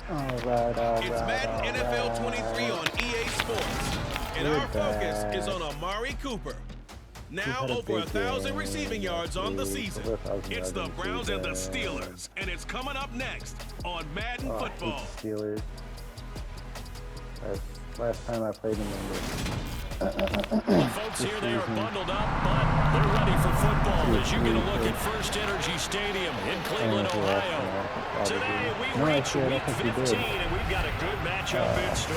It's Madden NFL 23 on EA Sports, and our focus is on Amari Cooper. Now over 1,000 receiving yards on the season. It's the Browns and the Steelers, and it's coming up next on Madden Football. Steelers. Last time I played them. Well, folks, here they are bundled up, but they're ready for football as you get a look at First Energy Stadium in Cleveland, Ohio. Today we reach Week 15, and we've got a good matchup in store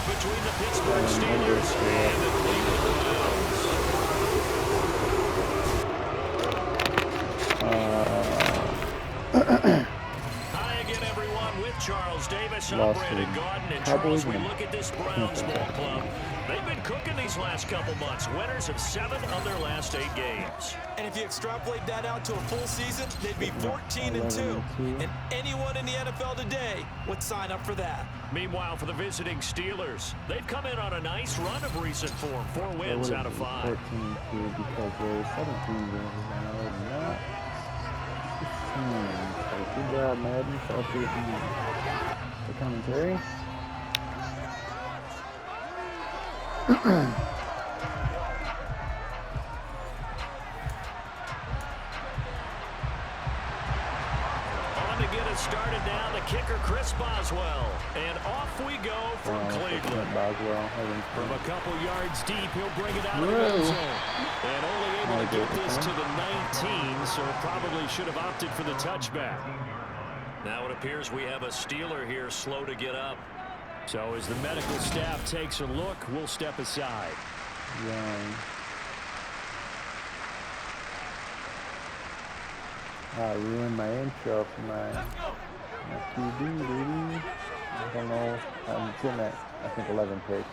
between the Pittsburgh Steelers and the Cleveland Browns. Hi again, everyone, with Charles Davis. I'm Brandon Gaudin, and Charles, we look at this Browns ball club. They've been cooking these last couple months. Winners of 7 of their last 8 games. And if you extrapolate that out to a full season, they'd be 14-2. And anyone in the NFL today would sign up for that. Meanwhile, for the visiting Steelers, they've come in on a nice run of recent form. 4 wins out of 5. 14-2 because they're 17 games now, not 16. So good job, Madden. So the commentary. On to get us started now, the kicker Chris Boswell. And off we go from Cleveland. From a couple yards deep, he'll bring it out of the red zone. And only able to get this to the 19, so probably should have opted for the touchback. Now it appears we have a Steeler here slow to get up. So as the medical staff takes a look, we'll step aside. I ruined my intro for my QB, baby. I don't know. I'm sitting at, I think, 11 picks.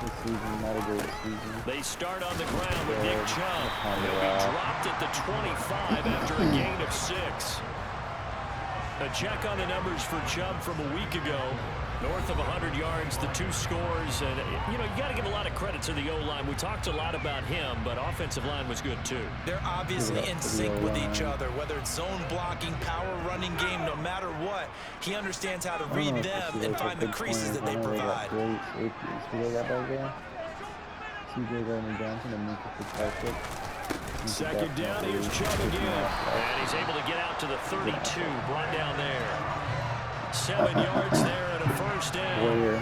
This season, not a great season. They start on the ground with Nick Chubb. He'll be dropped at the 25 after a gain of 6. A check on the numbers for Chubb from a week ago. North of 100 yards, the 2 scores. And, you know, you got to give a lot of credit to the O-line. We talked a lot about him, but offensive line was good, too. They're obviously in sync with each other, whether it's zone blocking, power running game, no matter what. He understands how to read them and find the creases that they provide. Second down, here's Chubb again. And he's able to get out to the 32, brought down there. 7 yards there and a first down. The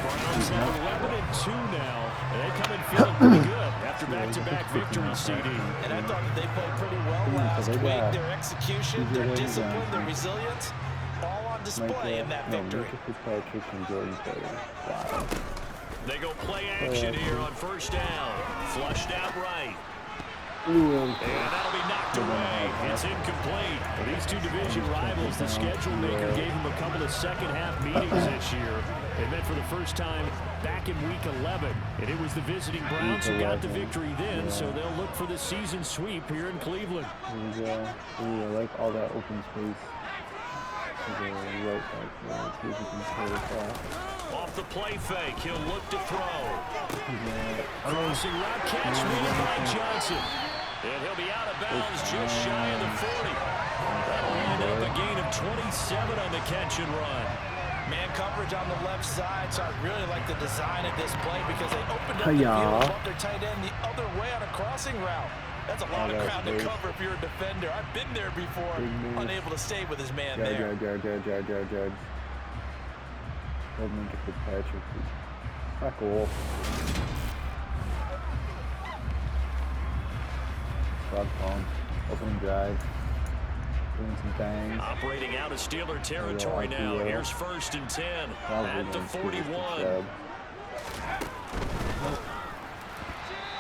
Browns have 11-2 now, and they come in feeling pretty good after back-to-back victories, CD. And I thought that they played pretty well last week. Their execution, their discipline, their resilience, all on display in that victory. They go play action here on first down. Flushed out right. And that'll be knocked away. It's incomplete. For these two division rivals, the schedule maker gave them a couple of second-half meetings this year. They met for the first time back in Week 11. And it was the visiting Browns who got the victory then, so they'll look for the season sweep here in Cleveland. I like all that open space. Off the play fake, he'll look to throw. Crossing route catch made by Johnson. And he'll be out of bounds just shy of the 40. That'll end up a gain of 27 on the catch and run. Man coverage on the left side, so I really like the design of this play because they opened up the field and bumped their tight end the other way on a crossing route. That's a lot of ground to cover if you're a defender. I've been there before, unable to stay with his man there. Back off. Opening drive. Doing some things. Operating out of Steeler territory now. Here's 1st and 10 at the 41.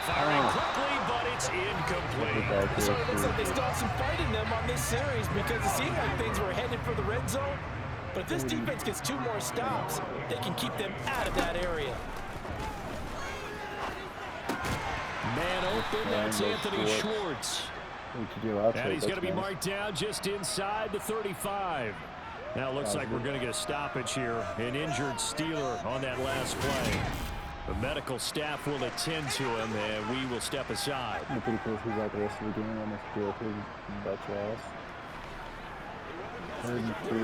Firing quickly, but it's incomplete. So it looks like they still have some fight in them on this series because it seemed like things were headed for the red zone. But if this defense gets 2 more stops, they can keep them out of that area. Man open, that's Anthony Schwartz. And he's going to be marked down just inside the 35. Now it looks like we're going to get a stoppage here. An injured Steeler on that last play. The medical staff will attend to him, and we will step aside. I'm pretty close. He's out the rest of the game. I'm going to feel pretty butt ass. Third and 3.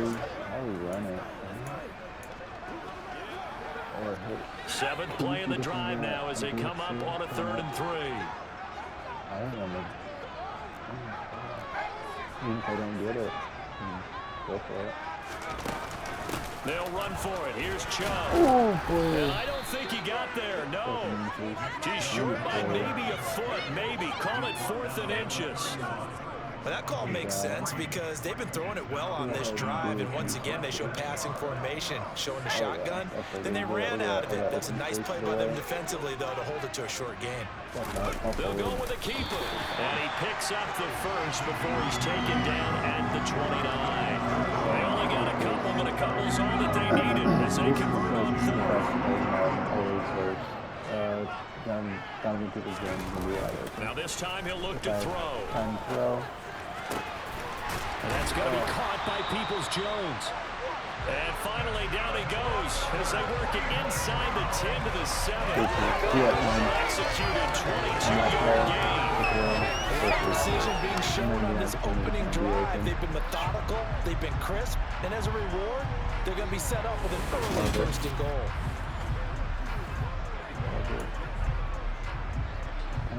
How we run it? Or hit. Seventh play in the drive now as they come up on a 3rd and 3. I don't know. Even if I don't get it, go for it. They'll run for it. Here's Chubb. Oh, boy. And I don't think he got there. No. He's short by maybe a foot. Maybe. Call it 4th and inches. Well, that call makes sense because they've been throwing it well on this drive, and once again they show passing formation, showing the shotgun. Then they ran out of it. That's a nice play by them defensively, though, to hold it to a short gain. They'll go with the keeper, and he picks up the first before he's taken down at the 29. They only got a couple, but a couple's all that they needed as they convert on 4th. Now this time he'll look to throw. And that's going to be caught by Peoples-Jones. And finally, down he goes as they work it inside the 10 to the 7. Executed 22-yard gain. Precision being shown on this opening drive. They've been methodical, they've been crisp, and as a reward, they're going to be set up with an early 1st and goal.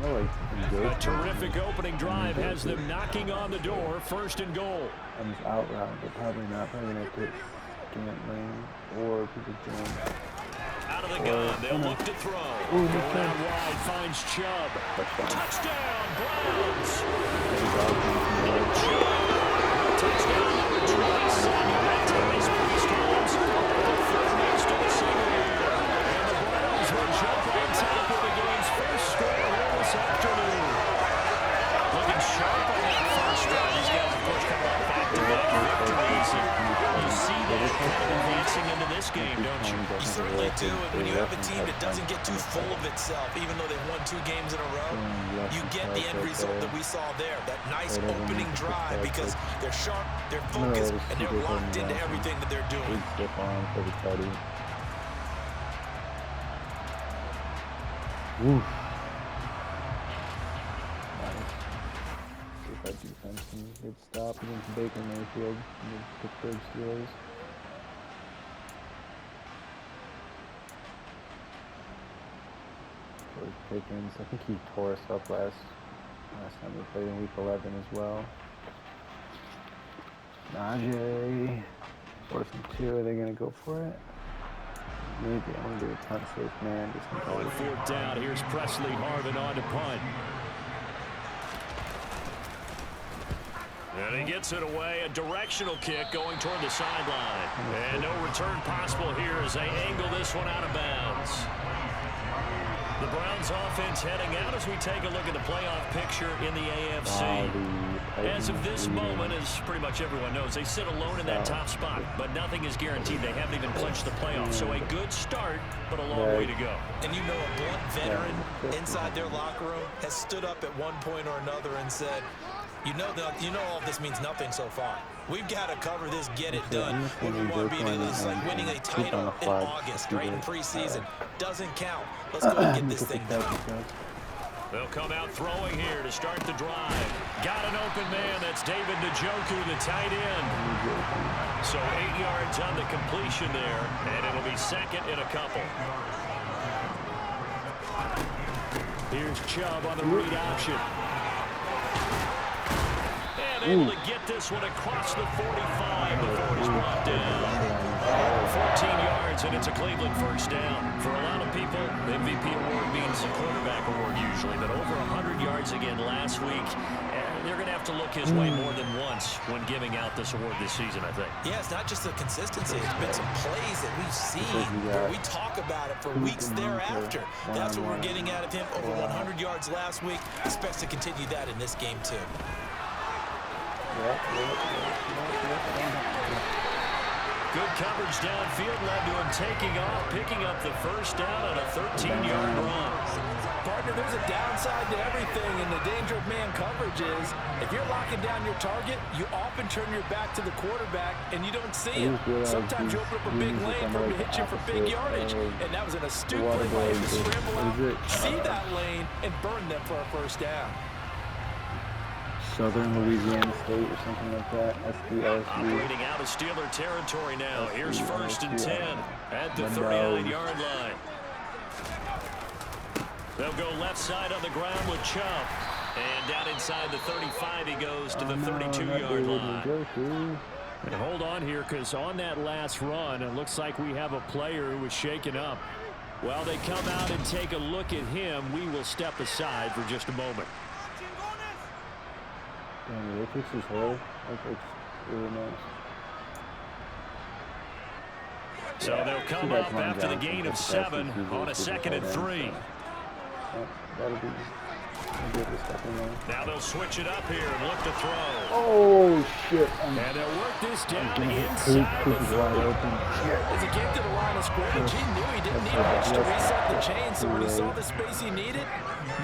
A terrific opening drive has them knocking on the door. 1st and goal. I'm just out route, but probably not. Probably going to put Gant Lane or Peoples-Jones. Out of the gun, they'll look to throw. Going out wide, finds Chubb. Touchdown, Browns! Touchdown number 27. That ties Priest Holmes. The 4th next to the single here. And the Browns will jump on top of the game's first score here this afternoon. Looking sharp on that first drive. These guys, of course, come off back-to-back victories. You see that kind of advancing into this game, don't you? You certainly do. And when you have a team that doesn't get too full of itself, even though they've won 2 games in a row, you get the end result that we saw there. That nice opening drive because they're sharp, they're focused, and they're locked into everything that they're doing. Oof. That defense can get stopped against Baker Mayfield and the Pittsburgh Steelers. George Pickens, I think he tore us up last time we played in Week 11 as well. Najee, 4th and 2, are they going to go for it? Maybe. I'm going to do a punt safe man. On 4th down, here's Presley Harvin on to punt. And he gets it away, a directional kick going toward the sideline. And no return possible here as they angle this one out of bounds. The Browns offense heading out as we take a look at the playoff picture in the AFC. As of this moment, as pretty much everyone knows, they sit alone in that top spot, but nothing is guaranteed. They haven't even clinched the playoffs, so a good start, but a long way to go. And you know a blunt veteran inside their locker room has stood up at one point or another and said, you know all this means nothing so far. We've got to cover this, get it done. What we want to be is like winning a title in August, right in preseason. Doesn't count. Let's go and get this thing done. They'll come out throwing here to start the drive. Got an open man. That's David Njoku, the tight end. So 8 yards on the completion there, and it'll be 2nd and a couple. Here's Chubb on the read option. Able to get this one across the 45 before he's brought down. 14 yards, and it's a Cleveland 1st down. For a lot of people, the MVP award means a quarterback award usually, but over 100 yards again last week. They're going to have to look his way more than once when giving out this award this season, I think. Yeah, it's not just the consistency. It's been some plays that we've seen where we talk about it for weeks thereafter. That's what we're getting out of him. Over 100 yards last week. Expects to continue that in this game, too. Good coverage downfield led to him taking off, picking up the 1st down on a 13-yard run. Partner, there's a downside to everything, and the danger of man coverage is if you're locking down your target, you often turn your back to the quarterback, and you don't see him. Sometimes you open up a big lane for him to hit you for big yardage, and that was an astute play by him to scramble out, see that lane, and burn them for a 1st down. Southern Louisiana State or something like that. SDLSU. Operating out of Steeler territory now. Here's 1st and 10 at the 39-yard line. They'll go left side on the ground with Chubb. And down inside the 35, he goes to the 32-yard line. And hold on here, because on that last run, it looks like we have a player who was shaken up. While they come out and take a look at him, we will step aside for just a moment. Damn, they fix his hair. That looks really nice. So they'll come up after the gain of 7 on a 2nd and 3. That'll be good. Now they'll switch it up here and look to throw. Oh, shit. And they'll work this down inside the 30. As he came to the line of scrimmage, he knew he didn't need much to reset the chain, so when he saw the space he needed,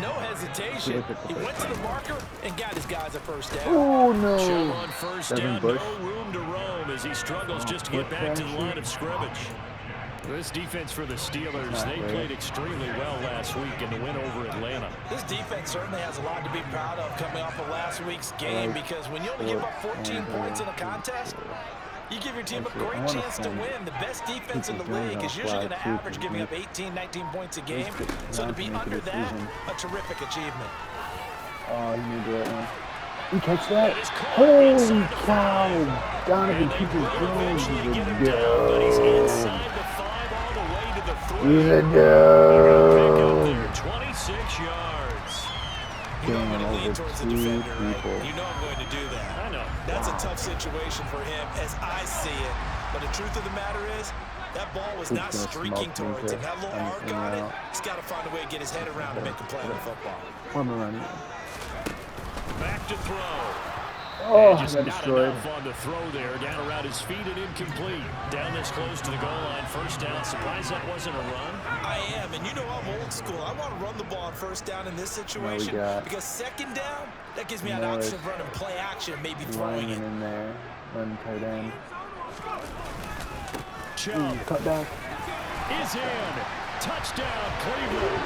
no hesitation. He went to the marker and got his guys a first down. Oh, no. Chubb on first down, no room to roam as he struggles just to get back to the line of scrimmage. This defense for the Steelers, they played extremely well last week in the win over Atlanta. This defense certainly has a lot to be proud of coming off of last week's game, because when you only give up 14 points in a contest, you give your team a great chance to win. The best defense in the league is usually going to average giving up 18, 19 points a game. So to be under that, a terrific achievement. Oh, you need that one. You catch that? Holy cow! Donovan Peoples-Jones is a dog. He's a dog. 26 yards. You know I'm going to lean towards the defender, right? You know I'm going to do that. I know. That's a tough situation for him as I see it. But the truth of the matter is, that ball was not streaking towards him. That little arc on it, he's got to find a way to get his head around and make a play on the football. Back to throw. Oh, just got not destroyed. enough on the throw there. Down around his feet and incomplete. Down this close to the goal line. First down. Surprised that wasn't a run. I am, and you know I'm old school. I want to run the ball on first down in this situation because second down, that gives me an option of running play action, maybe throwing it. In there, run tight end. Chubb cut back. Is in. Touchdown, Cleveland.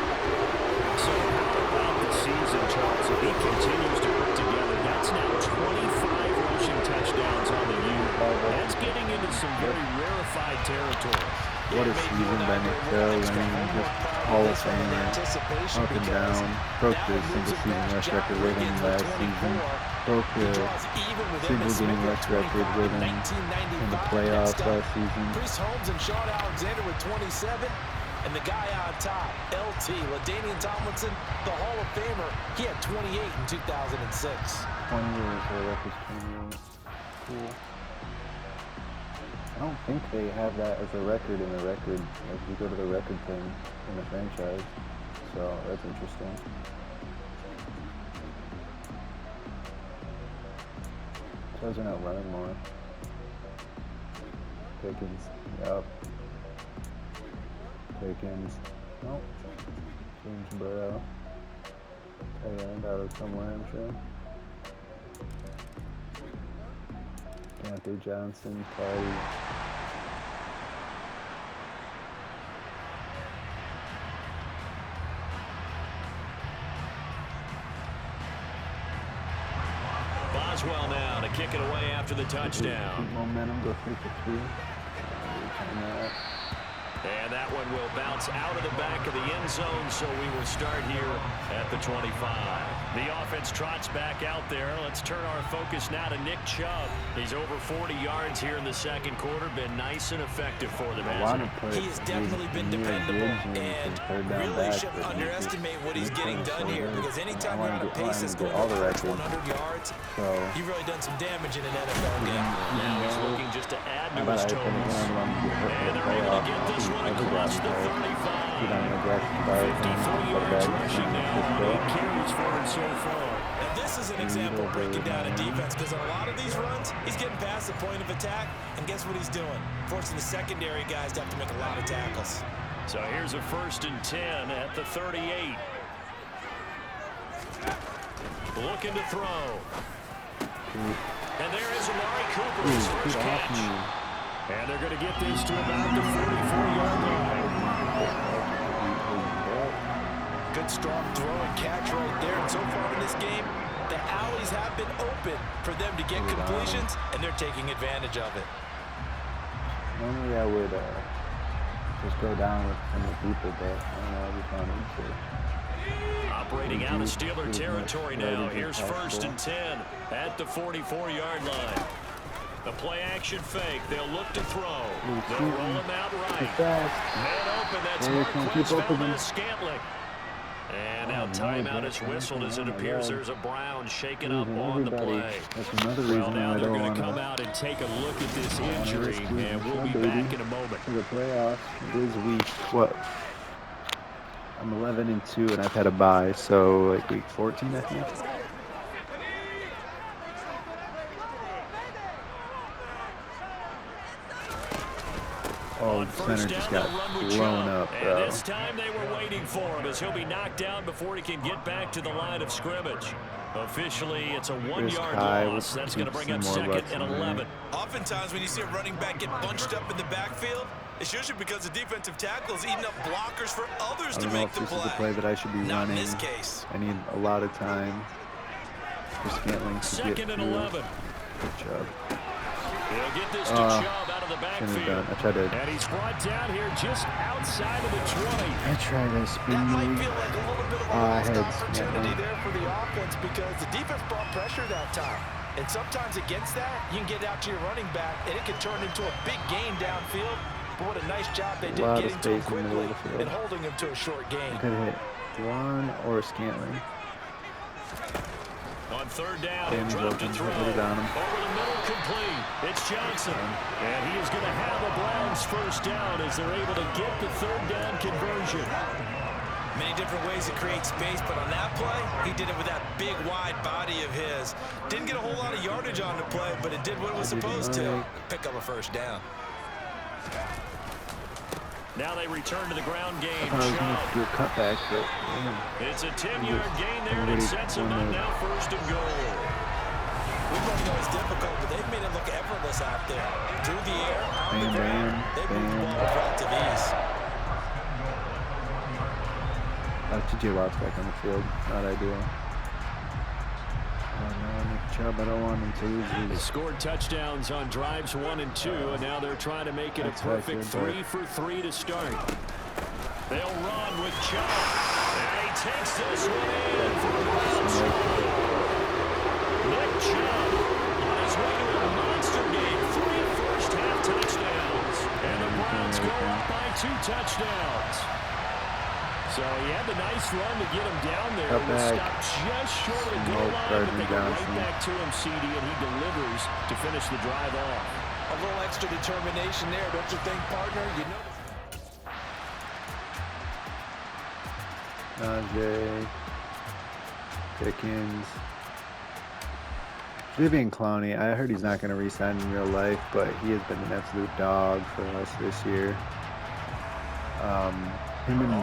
So how about the season, Charles? If he continues to put together, that's now 25 rushing touchdowns on the year. That's getting into some very rarefied territory. What a season by Nick Chubb. I mean, just Hall of Famer, up and down. Broke the single-season rush record with him last season. Broke the single-game rush record with him in the playoffs last season. Chris Holmes and Sean Alexander with 27. And the guy on top, LT, LaDainian Tomlinson, the Hall of Famer, he had 28 in 2006. 20 years, so that was 28. Cool. I don't think they have that as a record in the record, as we go to the record thing in the franchise. So that's interesting. So they're not running more. Pickens, yep. Pickens, nope. James Burrow. Tight end out of somewhere, I'm sure. Deontay Johnson, Teddy. Boswell now to kick it away after the touchdown. Keep momentum, go 3 for 3. And that one will bounce out of the back of the end zone, so we will start here at the 25. The offense trots back out there. Let's turn our focus now to Nick Chubb. He's over 40 yards here in the second quarter. Been nice and effective for them, hasn't he? He has definitely been dependable, and really shouldn't underestimate what he's getting done here, because anytime you're on a pace that's going over 100 yards, you've really done some damage in an NFL game. Now he's looking just to add to his totals. And they're able to get this one across the 35. 53 yards rushing now, 8 carries for him so far. Now this is an example of breaking down a defense, because on a lot of these runs, he's getting past the point of attack, and guess what he's doing? Forcing the secondary guys to have to make a lot of tackles. So here's a 1st and 10 at the 38. Looking to throw. And there is Amari Cooper, his first catch. And they're going to get this to about the 44-yard line. Good strong throw and catch right there. And so far in this game, The alleys have been open for them to get completions, and they're taking advantage of it. Normally I would just go down with some of the people, but I don't know, I just wanted to. Operating out of Steeler territory now. Here's 1st and 10 at the 44-yard line. The play action fake. They'll look to throw. They'll roll him out right. Man open. That's Marquez Valdez-Scantling. And now timeout is whistled as it appears there's a Brown shaking up on the play. Well, now they're going to come out and take a look at this injury, and we'll be back in a moment. For the playoffs, it is week, what? I'm 11-2, and I've had a bye, so like week 14, I think. Oh, the center just got blown up, bro. And this time they were waiting for him as he'll be knocked down before he can get back to the line of scrimmage. Officially, it's a 1-yard loss. That's going to bring up 2nd and 11. Oftentimes when you see a running back get bunched up in the backfield, it's usually because the defensive tackle is eating up blockers for others to make the play. This is the play that I should be Not running. in this case. I need a lot of time for Scantling to get 2nd and through. 11. Good job. He'll get this to Chubb out of the backfield. I tried to. And he's brought down here just outside of the 20. I tried to spin That might move. feel like a little bit of a lost opportunity there for the offense because the defense brought pressure that time. And sometimes against that, you can get out to your running back, and it can turn into a big gain downfield. But what a nice job they did getting to him quickly and holding him to a short gain. Could hit one or Scantling. On 3rd down, and drop to throw. Over the middle, complete. It's Johnson. And he is going to have the Browns 1st down as they're able to get the 3rd down conversion. Many different ways to create space, but on that play, he did it with that big, wide body of his. Didn't get a whole lot of yardage on the play, but it did what it was supposed to. Pick up a 1st down. Now they return to the ground game. I was going to do a cutback, but it's a 10-yard gain there, and it sets them up now 1st and goal. We've already know it's difficult, but they've made it look effortless out there. Through the air, on the ground, they move the ball with relative ease. TJ Watt's back on the field. Not ideal. Oh no, Nick Chubb, I don't want him to lose. They scored touchdowns on drives 1 and 2, and now they're trying to make it a perfect 3 for 3 to start. They'll run with Chubb, and he takes this one in for the Browns. Nick Chubb on his way to a monster game, 3 first-half touchdowns, and the Browns go up by 2 touchdowns. So he had the nice run to get him down there. He was stopped just short of the goal line, but they go right back to him, CD, and he delivers to finish the drive off. A little extra determination there, don't you think, partner? You notice. Najee, Pickens, Vivian Clowney. I heard he's not going to re-sign in real life, but he has been an absolute dog for us this year. Having him and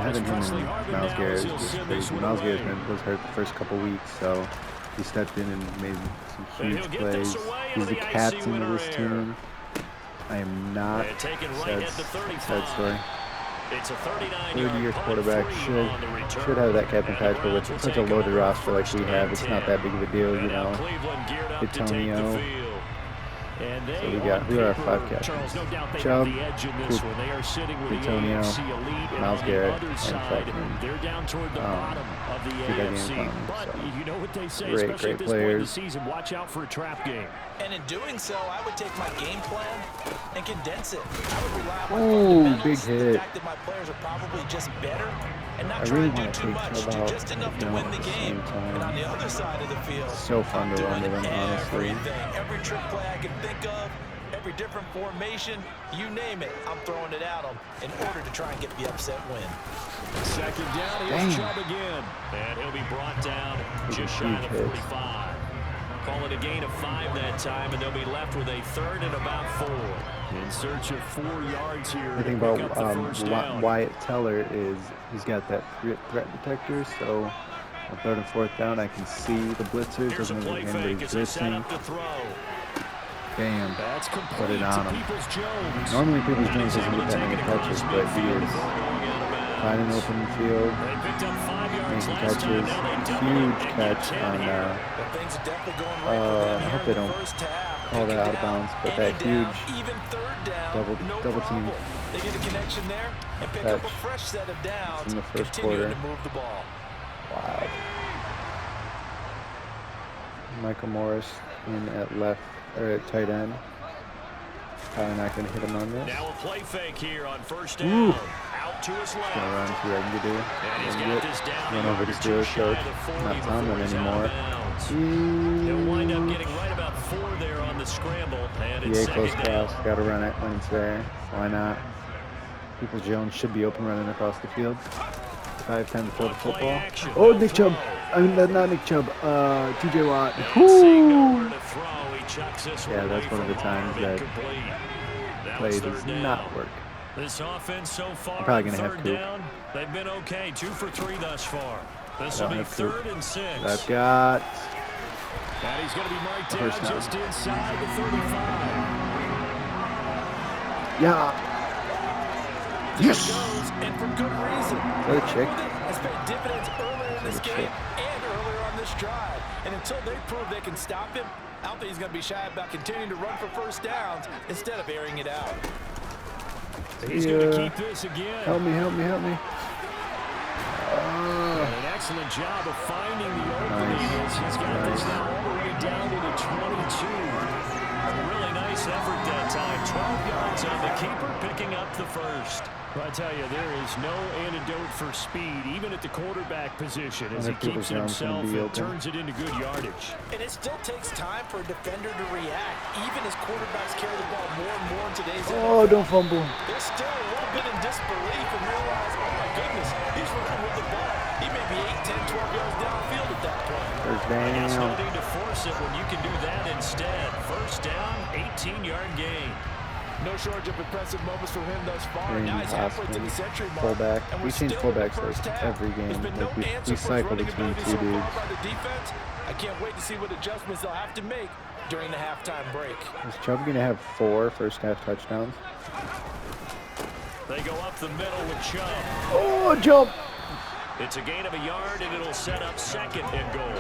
Myles Garrett is just crazy. Myles Garrett was hurt the first couple weeks, so he stepped in and made some huge plays. He's the captain of this team. I am not sad story. It's a 30-year quarterback should have that captain patch, but with such a loaded roster like we have, it's not that big of a deal, you know. Antonio. So who are our 5 captains? Chubb, Antonio, Myles Garrett, and fucking they're down toward the bottom of the AFC. But you know what they say, great especially at this players. point in the season, watch out for a trap game. And in doing so, I would take my game plan and condense it. I would rely on my fundamentals, big hit. the fact that my players are probably just better, and not try really to do too much, do just enough to win the game. And on the other side of the field, so fun to run to them, honestly. Every trick play I can think of, every different formation, you name it, I'm throwing it at them in order to try and get the upset win. 2nd down, here's Chubb again. And he'll be brought down just shy of the 45. Call it a gain of 5 that time, and they'll be left with a 3rd and about 4. In search of 4 yards here. The thing about Wyatt Teller is he's got that threat detector, so on 3rd and 4th down, I can see the blitzers. Doesn't look like anybody's blitzing. Bam. Put it on him. Normally, Peoples-Jones doesn't get that many touches, but he is finding an open field. They picked up 5 yards making catches. Huge catch on, I hope they don't call that out of bounds, but that huge double team They get a connection there and pick up a fresh set of downs in the first quarter. To move the ball. Wow. Michael Morris in at left or at tight end. Probably not going to hit him on this. Now a play fake here on first down. Out to his left. Gonna run, see what I can do. And he's got this down. Run over to Steelers coach. Not Tomlin anymore. He'll wind up getting right about 4 there on the scramble. And it's close second down. pass. Got to run it when it's there. Why not? People Jones should be open running across the field. 5-10 to throw the football. Oh, Nick Chubb. I mean, not Nick Chubb. TJ Watt. Woo! Yeah, that's one of the times that play does not work. This offense so far, I'm probably gonna have Coop. down, they've been okay, 2 for 3 thus far. This will be 3rd and 6. I've got. And he's going to be marked down just inside the 35. Yeah. Yes. And for good reason. Is that a chick? Has paid dividends earlier in this game and earlier on this drive. And until they prove they can stop him, I don't think he's going to be shy about continuing to run for first downs instead of airing it out. He's going to keep this again. Help me. An excellent job of finding the opening. He's got this now all the way down to the 22. A really nice effort that time. 12 yards on the keeper, picking up the first. Well, I tell you, there is no antidote for speed, even at the quarterback position, as he keeps it himself and turns it into good yardage. And it still takes time for a defender to react, even as quarterbacks carry the ball more and more in today's NFL. Oh, don't fumble. They're still a little bit in disbelief and realize, oh my goodness, he's running with the ball. He may be 8, 10, 12 yards downfield at that point. First down. There's no need to force it when you can do that instead. First down, 18-yard gain. No shortage of impressive moments from him thus far. Now he's halfway to the century mark. Fullback. We change fullbacks like every game. Like we cycle between 2 dudes. I can't wait to see what adjustments they'll have to make during the halftime break. Is Chubb going to have 4 first half touchdowns? They go up the middle with Chubb. Oh, jump! It's a gain of a yard, and it'll set up 2nd and goal.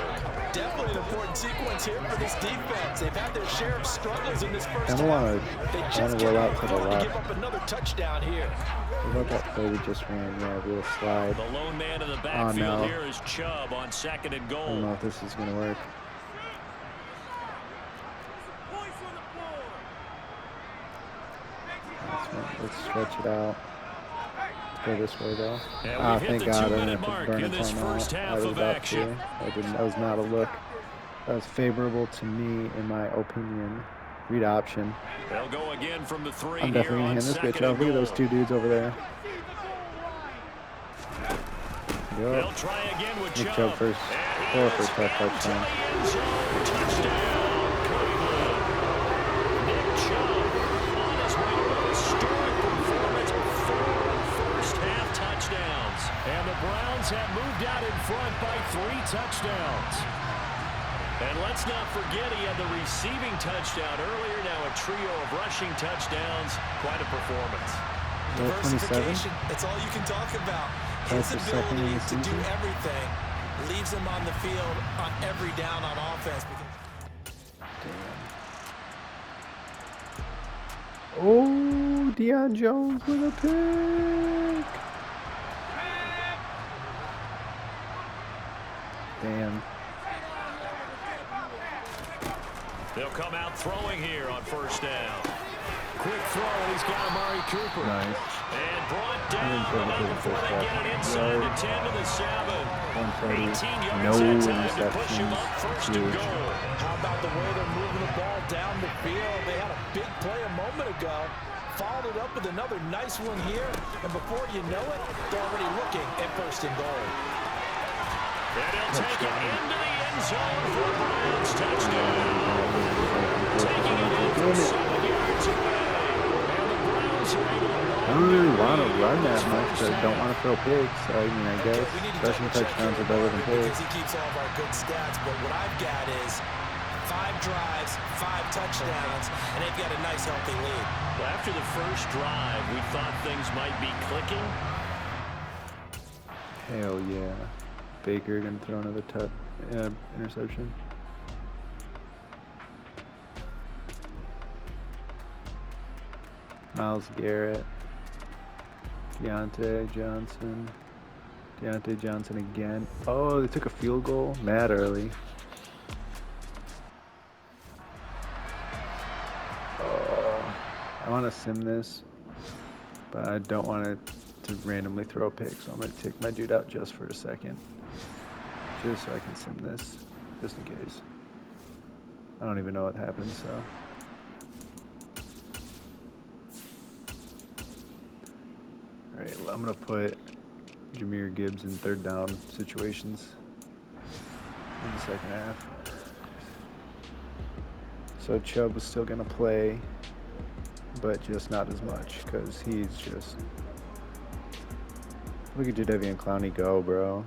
Definitely an important sequence here for this defense. They've had their share of struggles in this first half. I want to roll out to the left. Give up another touchdown here. What about that play we just ran? Yeah, we'll slide. The lone man in the backfield here is Chubb on 2nd and goal. I don't know if this is going to work. Let's stretch it out. Go this way though. Thank God I didn't have to burn a timeout. I was about to. That was not a look that was favorable to me, in my opinion. Read option. They'll go again from the 3. I'm definitely gonna hand this bitch off. Look at those 2 dudes over there. They'll try again with Nick Chubb first. 4 first half touchdown. And the Browns have moved out in front by 3 touchdowns. And let's not forget he had the receiving touchdown earlier. Now a trio of rushing touchdowns. Quite a performance. Diversification, that's all you can talk about. His ability to do everything leaves him on the field on every down on offense. Oh, Deion Jones with a pick. Damn. They'll come out throwing here on first down. Quick throw. He's got Amari Cooper. Nice. And brought down before they get it inside the 10 to the 7. 18 yards that time to push him up 1st and goal. How about the way they're moving the ball down the field? They had a big play a moment ago. Followed it up with another nice one here. And before you know it, they're already looking at 1st and goal. And he'll take it into the end zone for a Browns touchdown. Taking it in for 7 yards away. And the Browns are able to I don't really want to run that much, but I don't want to throw pigs. So, I mean, I guess rushing touchdowns are better than pigs. He keeps all of our good stats, but what I've got is 5 drives, 5 touchdowns, and they've got a nice, healthy lead. Well, after the first drive, we thought things might be clicking. Hell yeah. Baker gonna throw another interception. Myles Garrett, Deontay Johnson again. Oh, they took a field goal mad early. Oh, I want to sim this, but I don't want it to randomly throw a pick, so I'm going to take my dude out just for a second, just so I can sim this, just in case. I don't even know what happened, so. Alright, well, I'm going to put Jahmyr Gibbs in third down situations in the second half. So Chubb was still going to play, but just not as much, because he's just... Look at Jadeveon Clowney go, bro.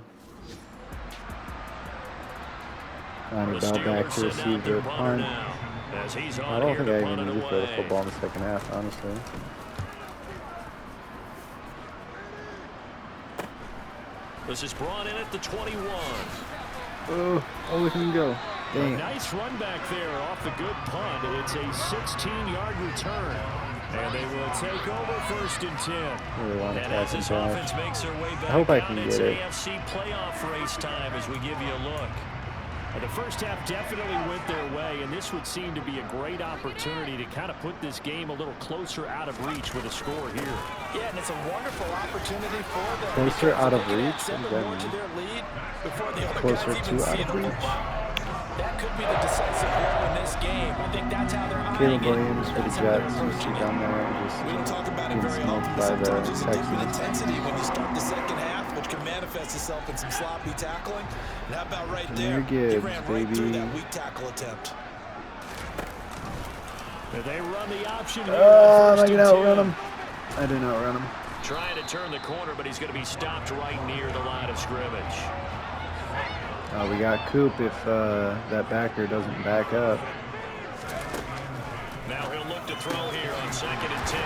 Clowney bell back to receive the punt. I don't think I even need to throw the football in the second half, honestly. This is brought in at the 21. Oh, look at him go. Dang. A nice run back there off the good punt. It's a 16-yard return. And they will take over 1st and 10. Really want to and as this offense makes their way back I hope I down, can it's get it. AFC playoff race time as we give you a look. The first half definitely went their way, and this would seem to be a great opportunity to kind of put this game a little closer out of reach with a score here. Yeah, and it's a wonderful opportunity for them. Closer out of reach? What does that mean? Closer to out of reach? That could be the decisive goal in this game. I think that's how they're eyeing Caleb Williams for the Jets. Just down there and just we don't talk about it getting very smoked often. by the Sometimes there's a different Texans. intensity when you start the second half, which can manifest itself in some sloppy tackling. And how about right there? He ran right through that weak tackle attempt. They run the option here. Oh, I can outrun him. I didn't outrun him. Trying to turn the corner, but he's going to be stopped right near the line of scrimmage. We got Coop if that backer doesn't back up. Now he'll look to throw here on 2nd and 10.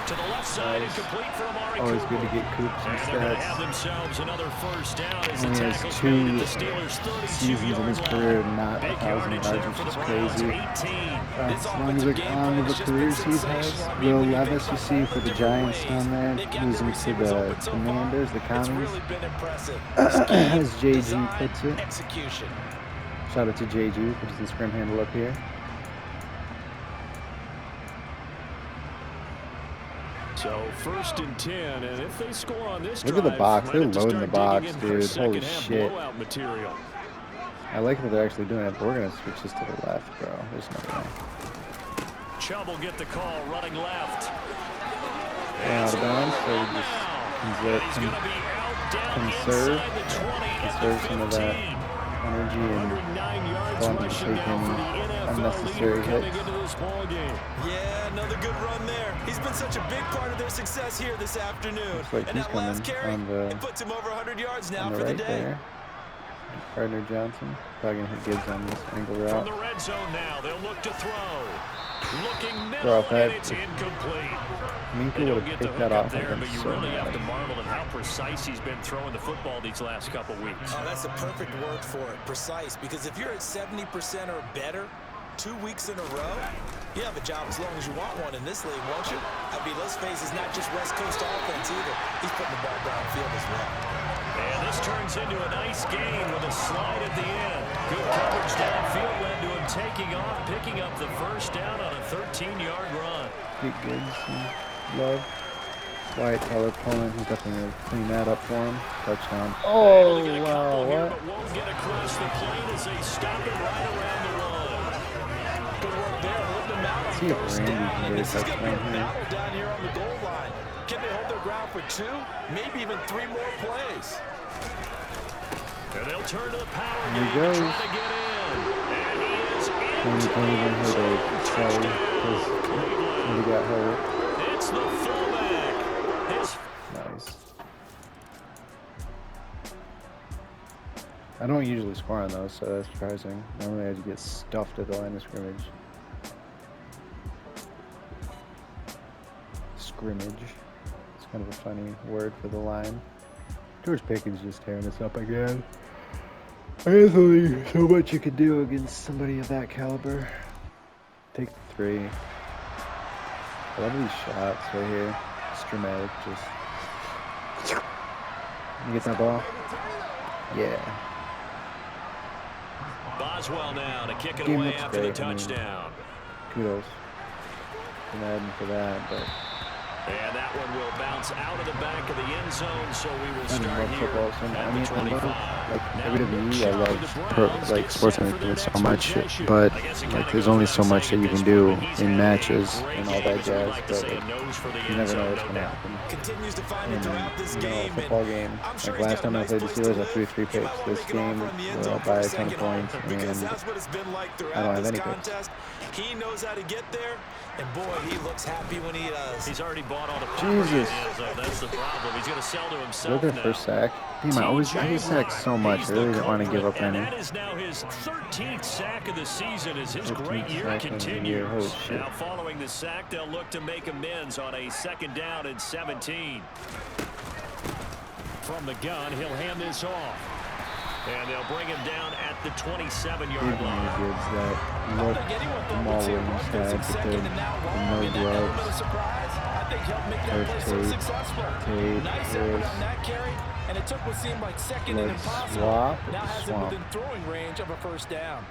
To the left side and complete for Amari Always Cooper. good to get Coop some And they're going to have stats. themselves another first down as the Only has tackle's made at the 2 Steelers' seasons in his 32-yard career, line. not Big 1,000 yardage yards, there which for is the Browns, crazy. 18. As long as the careers he has, Will Levis, you see, for the Giants down there, losing to the Commanders, the Commies, as JG puts it. Execution. Shout out to JG, puts the scrim handle up here. So 1st and 10, and if they score on this Look at the drive, box. might They're have to loading the start box, digging in for dude. Holy second-half shit. blowout material. I like that they're actually doing it, but we're going to switch this to the left, bro. There's no way. Chubb will get the call, running left. Out of bounds, so we just conserve some of that energy and don't be taking unnecessary hits. Yeah, another good run there. He's been such a big part of their success here this afternoon. Looks like and he's that last coming carry, on the, it puts him over 100 yards now on the for right the day. there. Gardner Johnson probably going to hit Gibbs on this angle From route. the red zone now, they'll look to throw. Looking Throw middle, off that. and it's incomplete. Minka They would don't have get the picked hook that up off. there, I've but been you so really have to mad. marvel at how precise he's been throwing the football these last couple weeks. Oh, that's a perfect word for it, precise, because if you're at 70% or better 2 weeks in a row, you have a job as long as you want one in this league, won't you? I mean, let's face it, it's not just West Coast offense either. He's putting the ball downfield as well. And this turns into a nice gain with a slide at the end. Good coverage downfield led to him taking off, picking up the first down on a 13-yard run. Get Gibbs and Love. Wyatt Teller pulling. He's definitely going to clean that up for him. Touchdown. Oh, wow. Here, What? but won't get across the plane as they stop it right around the line. Good work there, holding them out on See if first Randy down. can get And a this is going to be a touchdown here. battle down here on the goal line. Can they hold their ground for 2, maybe even 3 more plays? And they'll turn to the power There he game and goes. try to get in. And he is Tony into Cleveland the hurt end a zone. Sally Touchdown, because Cleveland. somebody got hurt. It's the fullback. His Nice. I don't usually score on those, so that's surprising. Normally I just get stuffed at the line of scrimmage. Scrimmage. It's kind of a funny word for the line. George Pickens just tearing this up again. There's only so much you could do against somebody of that caliber. Take the 3. I love these shots right here. It's dramatic. Just you get that ball. Yeah. Boswell now to kick it away after the touchdown. Kudos to Madden for that, but. And that one will bounce out of the back of the end zone, so we will start here at the 25. I love sports entertainment so much, but like there's only so much that you can do in matches and all that jazz, but like, you never know what's going to happen. In a football game, like last time I played the Steelers, I threw 3 picks. This game, we're up by 10 points, and I don't have any picks. He knows how to get there, and boy, he looks happy when he does. He's already bought all the Jesus. That's the problem. He's going to sell to himself now. First sack. Damn, I get sacked so much. I really didn't want to give up any. That is now his 13th sack of the season as his great year continues. Now following the sack, they'll look to make amends on a 2nd down and 17. From the gun, he'll hand this off. And they'll bring him down at the 27-yard line. That look Jamal Williams had with the no gloves. And it took what seemed like second and impossible. Now has him within throwing range of a 1st down.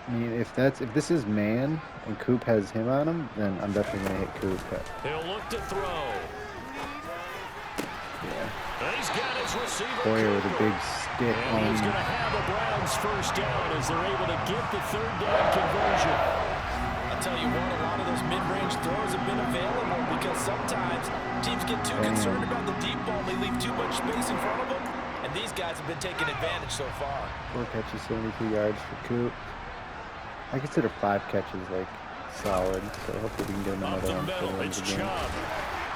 I mean, if this is man and Coop has him on him, then I'm definitely gonna hit Coop. He'll look to throw. Yeah. He's got his receiver. Boyer with a big stick on him. He's going to have the Browns 1st down as they're able to get the 3rd down conversion. I'll tell you what, a lot of those mid-range throws have been available because sometimes teams get too concerned about the deep ball. They leave too much space in front of them, and these guys have been taking advantage so far. 4 catches, 72 yards for Coop. I consider 5 catches like solid, so hopefully we can get him another one for the end of the game.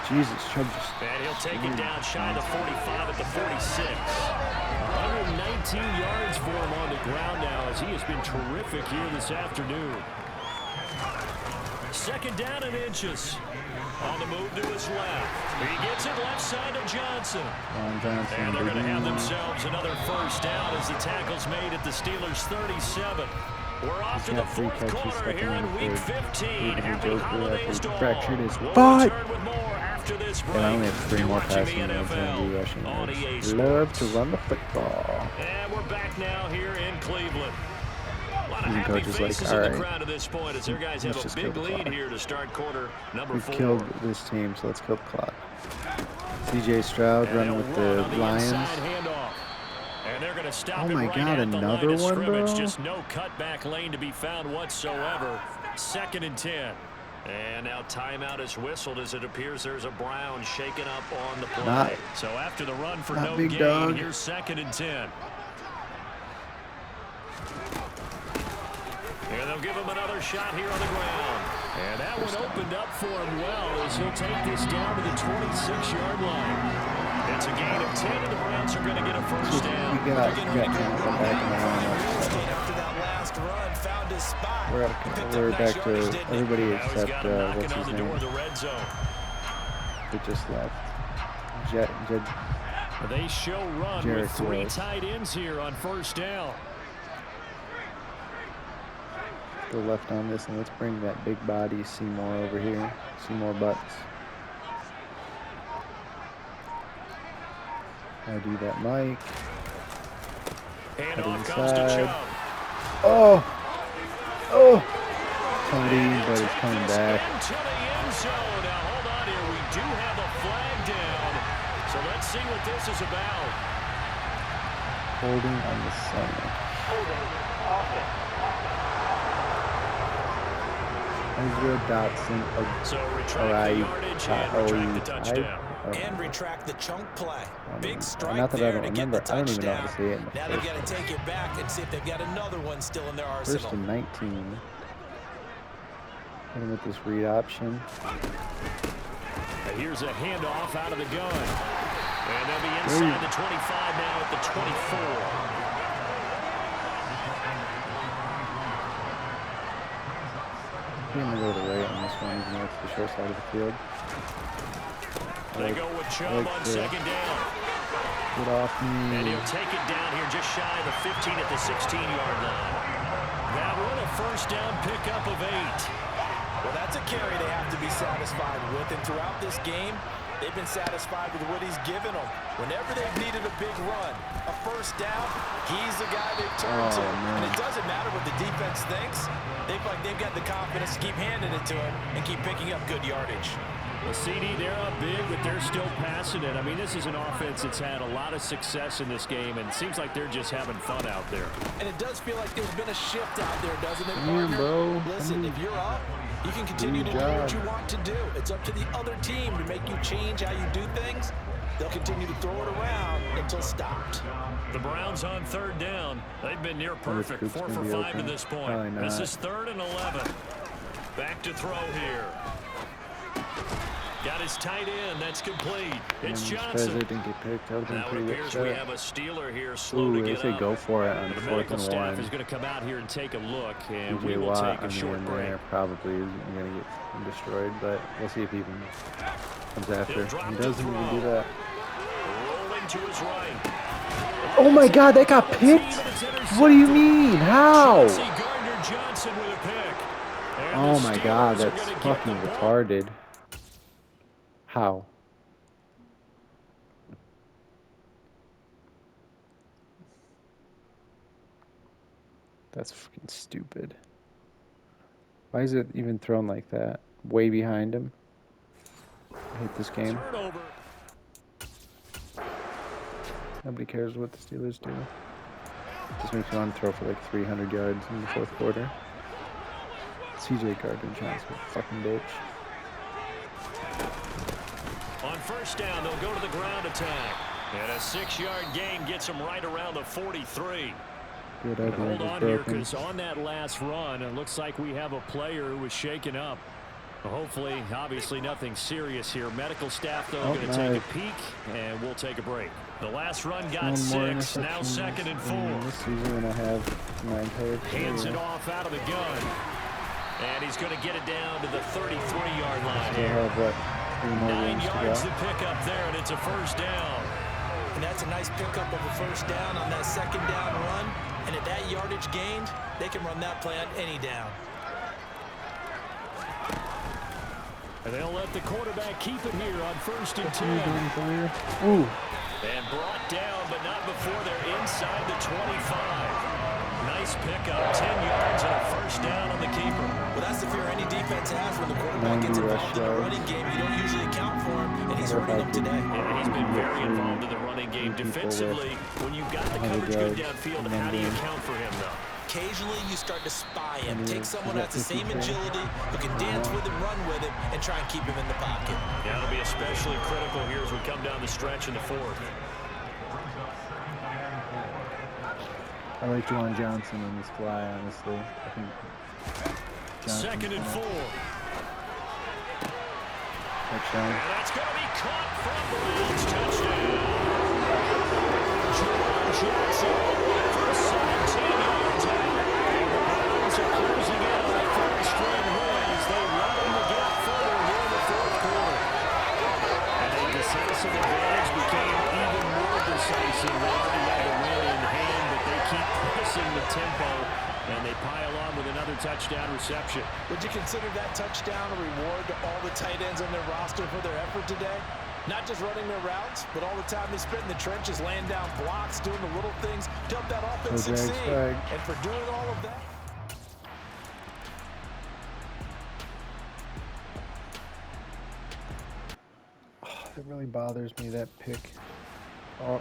Jesus, Chubb just... And he'll take it down shy of the 45 at the 46. 119 yards for him on the ground now as he has been terrific here this afternoon. 2nd down and inches. On the move to his left. He gets it left side to Johnson. And they're going to have themselves another 1st down as the tackle's made at the Steelers' 37. We're off to the 4th quarter here in Week 15. Happy holidays to all. Fractured his We'll butt. return with more after this break. And I only have 3 more You're watching passing the yards and 3 rushing NFL on EA yards. Sports. Love to run the football. And we're back now here in Cleveland. A lot of Even happy coach is faces like, in all the right, crowd at this point as their guys have let's a just big kill the lead clock. here to start quarter number We've 4. killed this team, so let's kill the clock. CJ Stroud running with the Lions. And they're going to stop Oh my right God, at the another line of one, scrimmage. bro? Just no cutback lane to be found whatsoever. 2nd and 10. And now timeout is whistled as it appears there's a Brown shaken up on the play. So after the run for no gain, dog. here's 2nd and 10. And they'll give him another shot here on the ground. And that one opened up for him well as he'll take this down to the 26-yard line. It's a gain of 10, and the Browns are going to get a 1st down. You got back in the lineup. After that last run, found his spot. We're back to everybody except what's his name? Who just left. They show run Jarek with 3 Rose. tight ends here on 1st down. Go left on this, and let's bring that big body Seymour over here. Seymour Butts. I do that, Mike. And Head off comes to inside. Chubb. Oh! Oh! Coming, but it's coming back. Into the end zone. Now hold on here. We do have a flag down. So let's see what this is about. Holding on the center. Ezra Dotson. So retract the yardage and retract the touchdown. And retract the chunk play. Big strike Not that I there don't to get remember. the I don't even know touchdown. how to say it. Now they've got to take it back and see if they've got another one still in their arsenal. 1st and 19. Hitting with this read option. Here's a handoff out of the gun. And they'll be inside the 25 now at the 24. I'm going to go to the right on this one, even though it's the short side of the field. They go with Chubb on 2nd down. Get off me. And he'll take it down here just shy of the 15 at the 16-yard line. That one a first down pickup of 8. Well, that's a carry they have to be satisfied with. And throughout this game, they've been satisfied with what he's given them. Whenever they've needed a big run, a first down, he's the guy they've turned to. Man. And it doesn't matter what the defense thinks. They've got the confidence to keep handing it to him and keep picking up good yardage. The CD, they're up big, but they're still passing it. I mean, this is an offense that's had a lot of success in this game, and it seems like they're just having fun out there. And it does feel like there's been a shift out there, doesn't it, Damn, bro. Listen, if you're up, you can continue to do what you want to do. It's up to the other team to make you change how you do things. They'll continue to throw it around until stopped. The Browns on third down. They've been near perfect, 4 for 5 to this point. This is 3rd and 11. Back to throw here. Got his tight end. That's complete. It's Johnson. Didn't get picked. Now it appears we have a Steeler here slow to get up. Go for it on the 4th medical and staff 1. is going to come out here and take a look, and we TJ will Watt take a short break. There probably isn't going to get destroyed, but we'll see if he even comes after. He doesn't even do that. Rolling to his right. Oh my God, that got picked? What do you mean? How? Oh my God, that's fucking retarded. How? That's fucking stupid. Why is it even thrown like that? Way behind him. I hate this game. Nobody cares what the Steelers do. Just makes me want to throw for like 300 yards in the 4th quarter. CJ Gardner-Johnson, fucking bitch. On first down, they'll go to the ground attack. And a 6-yard gain gets them right around the 43. Good, hold on here, because on that last run, it looks like we have a player who was shaken up. Hopefully, obviously nothing serious here. Medical staff, though, going to take a peek, and we'll take a break. The last run got 6, now 2nd and 4. This season I have 9 pairs. Hands it off out of the gun. And he's going to get it down to the 33-yard line here. 9 yards to pick up there, and it's a first down. And that's a nice pickup of a first down on that 2nd down run. And at that yardage gained, they can run that play on any down. And they'll let the quarterback keep it here on 1st and 10. Ooh. And brought down, but not before they're inside the 25. Nice pickup, 10 yards and a first down on the keeper. Well, that's the fear any defense has when the quarterback gets involved in the running game. You don't usually account for him, and he's running them today. Yeah, he's been very involved in the running game. Defensively, when you've got the coverage good downfield, how do you account for him, though? Occasionally, you start to spy him. Take someone who has the same agility, who can dance with him, run with him, and try and keep him in the pocket. Yeah, it'll be especially critical here as we come down the stretch in the 4th. I like Juwan Johnson on this fly, honestly. I think Johnson 2nd and 4. Touchdown. And that's going to be caught from Browns. Touchdown. Juwan Johnson for a 17-yard tackle. The Browns are closing in on a 3rd-string win as they run to get further here in the 4th quarter. And a decisive advantage became even more decisive. They already had the win in hand, but they keep pressing the tempo, and they pile on with another touchdown reception. Would you consider that touchdown a reward to all the tight ends on their roster for their effort today? Not just running their routes, but all the time they spent in the trenches, laying down blocks, doing the little things to help that offense succeed. And for doing all of that. Oh, it really bothers me, that pick. Oh.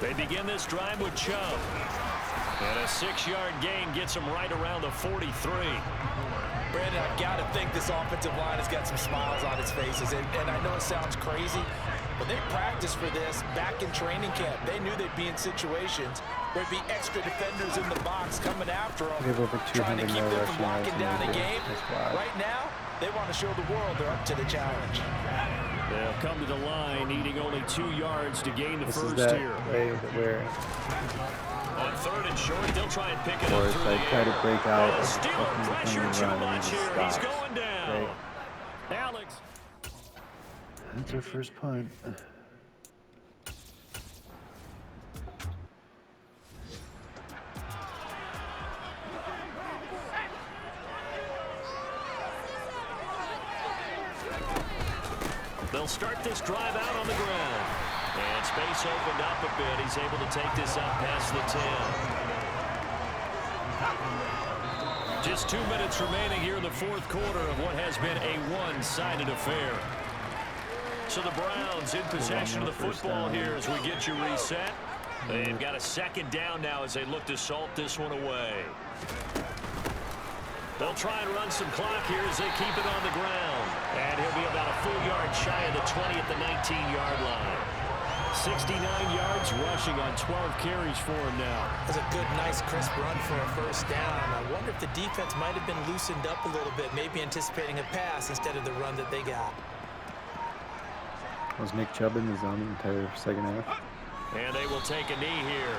They begin this drive with Chubb. And a 6-yard gain gets them right around the 43. Brandon, I've got to think this offensive line has got some smiles on its faces. And I know it sounds crazy, but they practiced for this back in training camp. They knew they'd be in situations where there'd be extra defenders in the box coming after them, trying to keep them from locking down the game. Right now, they want to show the world they're up to the challenge. They'll come to the line, needing only 2 yards to gain the first here. On 3rd and short, they'll try and pick it up Or through if the I try to air. break out, Oh, stealing pressure too much here. He's stops. going down. Okay. Alex. That's our first punt. They'll start this drive out on the ground. And space opened up a bit. He's able to take this up past the 10. Just 2 minutes remaining here in the 4th quarter of what has been a one-sided affair. So the Browns in possession of the football here as we get you reset. They've got a 2nd down now as they look to salt this one away. They'll try and run some clock here as they keep it on the ground. And he'll be about a full yard shy of the 20 at the 19-yard line. 69 yards rushing on 12 carries for him now. That's a good, nice, crisp run for a 1st down. I wonder if the defense might have been loosened up a little bit, maybe anticipating a pass instead of the run that they got. Was Nick Chubb in the zone the entire 2nd half? And they will take a knee here.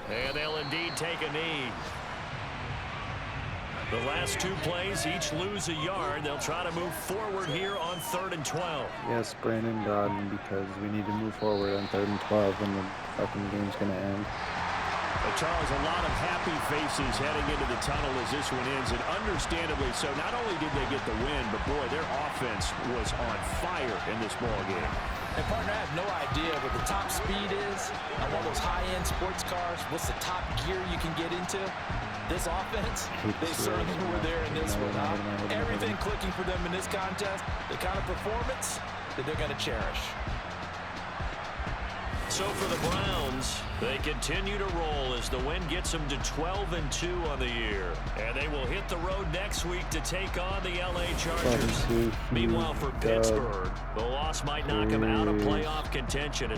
And they'll indeed take a knee. The last 2 plays each lose a yard. They'll try to move forward here on 3rd and 12. Yes, Brandon Godden, because we need to move forward on 3rd and 12 when the fucking game's going to end. Charles, a lot of happy faces heading into the tunnel as this one ends, and understandably so. Not only did they get the win, but boy, their offense was on fire in this ball game. And partner, I have no idea what the top speed is on one of those high-end sports cars. What's the top gear you can get into? This offense, they certainly were there in this one. Everything clicking for them in this contest, the kind of performance that they're going to cherish. So for the Browns, they continue to roll as the win gets them to 12-2 on the year. And they will hit the road next week to take on the LA Chargers. Meanwhile, for Pittsburgh, the loss might knock them out of playoff contention.